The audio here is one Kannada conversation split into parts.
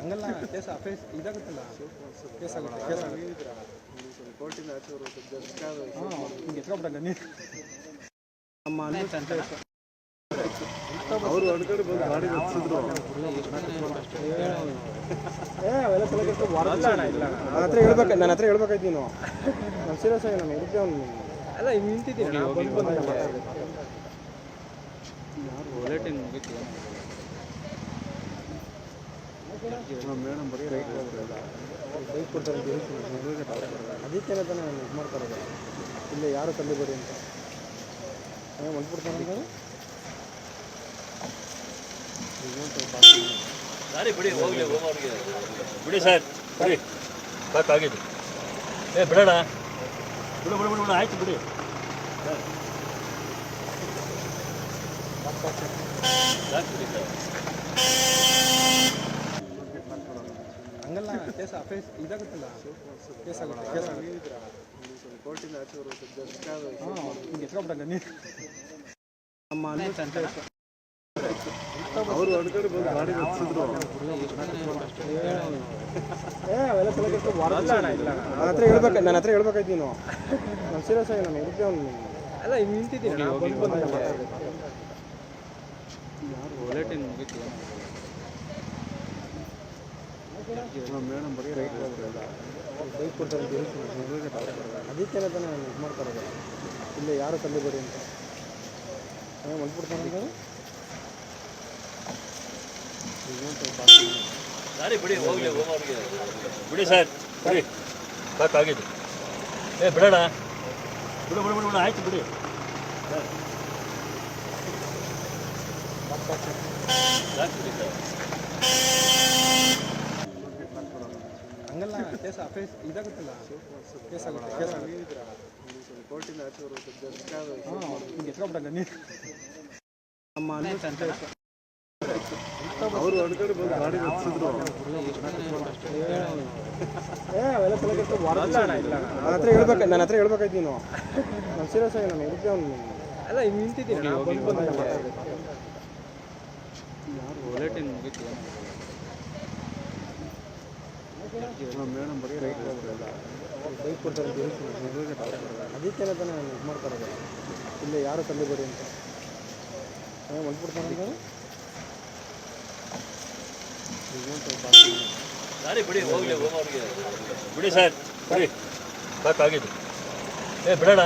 ಹಂಗಲ್ಲ ಕೇಸ್ ಅಫೇಸ್ ಇದಾಗುತ್ತಲ್ಲ ಕೇಸ್ ಆಗುತ್ತೆ ಕೇಸ್ ಆಗುತ್ತೆ ಕೋರ್ಟಿಂದ ಆಚೆ ಹಿಂಗೆ ಎತ್ಕೊಬಿಟ್ಟಂಗ ನೀನು ನಮ್ಮ ಅವರು ಹೊರಗಡೆ ಬಂದು ಗಾಡಿ ಹಚ್ಚಿದ್ರು ಅವೆಲ್ಲ ತಲೆ ಇಲ್ಲ ನನ್ನ ಹತ್ರ ಹೇಳ್ಬೇಕು ನನ್ನ ಹತ್ರ ಹೇಳ್ಬೇಕಾಯ್ತು ನೀನು ನಾನು ಸೀರಿಯಸ್ ಆಗಿ ನಾನು ಇರುತ್ತೆ ಅವ್ನು ಅಲ್ಲ ಹಿಂಗೆ ನಿಂತಿದ್ದೀನಿ ಬುಲೆಟಿನ್ ಮುಗಿತು ಮೇಡಮ್ ಬರೀ ಬೈಕ್ ಕೊಡ್ತಾರೆ ಅದಕ್ಕೆ ತಾನೇ ನಾನು ಇದು ಮಾಡ್ತಾ ಇರೋದು ಇಲ್ಲೇ ಯಾರು ತಂದಿಬೇಡಿ ಅಂತ ಹೊಂದ್ಬಿಡ್ತಾನೆ ಗಾಡಿ ಬಿಡಿ ಹೋಗ್ಲಿ ಹೋಗೋರಿಗೆ ಬಿಡಿ ಸರ್ ಬಿಡಿ ಸಾಕಾಗಿದೆ ಬಿಡೋಣ ಬಿಡು ಬಿಡು ಬಿಡು ಆಯ್ತು ಬಿಡಿ ಬಿಡಿ ಸರ್ ಹಂಗಲ್ಲ ಕೇಸ್ ಅಫೇಸ್ ಇದಾಗುತ್ತಲ್ಲ ಕೇಸ್ ಆಗುತ್ತೆ ಕೇಸ್ ಆಗುತ್ತೆ ಕೋರ್ಟಿಂದ ಆಚೆ ಹಿಂಗೆ ಎತ್ಕೊಬಿಟ್ಟಂಗ ನೀನು ನಮ್ಮ ಅವರು ಹೊರಗಡೆ ಬಂದು ಗಾಡಿ ಹಚ್ಚಿದ್ರು ಅವೆಲ್ಲ ತಲೆ ನನ್ನ ಹತ್ರ ಹೇಳ್ಬೇಕು ನನ್ನ ಹತ್ರ ಹೇಳ್ಬೇಕಾಯ್ತು ನೀನು ನಾನು ಸೀರಿಯಸ್ ಆಗಿ ನಾನು ಇರುತ್ತೆ ಅವ್ನು ಅಲ್ಲ ಹಿಂಗೆ ನಿಂತಿದ್ದೀನಿ ಬುಲೆಟಿನ್ ಮುಗಿತು ಮೇಡಮ್ ಬರೀ ಬೈಕ್ ಕೊಡ್ತಾರೆ ಅದಕ್ಕೆ ತಾನೇ ನಾನು ಇದು ಮಾಡ್ತಾ ಇರೋದು ಇಲ್ಲೇ ಯಾರು ತಂದಿಬೇಡಿ ಅಂತ ಹೊಂದ್ಬಿಡ್ತಾನೆ ಗಾಡಿ ಬಿಡಿ ಹೋಗ್ಲಿ ಹೋಗೋರಿಗೆ ಬಿಡಿ ಸರ್ ಬಿಡಿ ಸಾಕಾಗಿದೆ ಬಿಡೋಣ ಬಿಡು ಬಿಡು ಬಿಡು ಆಯ್ತು ಬಿಡಿ ಬಿಡಿ ಸರ್ ಹಂಗಲ್ಲ ಕೇಸ್ ಅಫೇಸ್ ಇದಾಗುತ್ತಲ್ಲ ಕೇಸ್ ಆಗುತ್ತೆ ಕೇಸ್ ಆಗುತ್ತೆ ಕೋರ್ಟಿಂದ ಆಚೆ ಹಿಂಗೆ ಎತ್ಕೊಬಿಟ್ಟಂಗ ನೀನು ನಮ್ಮ ಅವರು ಹೊರಗಡೆ ಬಂದು ಗಾಡಿ ಹಚ್ಚಿದ್ರು ಅವೆಲ್ಲ ತಲೆ ನನ್ನ ಹತ್ರ ಹೇಳ್ಬೇಕು ನನ್ನ ಹತ್ರ ಹೇಳ್ಬೇಕಾಯ್ತು ನೀನು ನಾನು ಸೀರಿಯಸ್ ಆಗಿ ನಾನು ಇರುತ್ತೆ ಅವ್ನು ಅಲ್ಲ ಹಿಂಗೆ ನಿಂತಿದ್ದೀನಿ ಬುಲೆಟಿನ್ ಮುಗಿತು ಮೇಡಮ್ ಬರೀ ಬೈಕ್ ಕೊಡ್ತಾರೆ ಅದಕ್ಕೆ ತಾನೇ ನಾನು ಇದು ಮಾಡ್ತಾ ಇರೋದು ಇಲ್ಲೇ ಯಾರು ತಂದಿಬೇಡಿ ಅಂತ ಹೊಂದ್ಬಿಡ್ತಾನೆ ಗಾಡಿ ಬಿಡಿ ಹೋಗ್ಲಿ ಹೋಗೋರಿಗೆ ಬಿಡಿ ಸರ್ ಬಿಡಿ ಸಾಕಾಗಿದೆ ಬಿಡೋಣ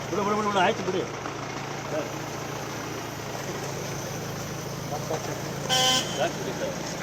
ಬಿಡು ಬಿಡು ಬಿಡು ಆಯ್ತು ಬಿಡಿ ಬಿಡಿ ಸರ್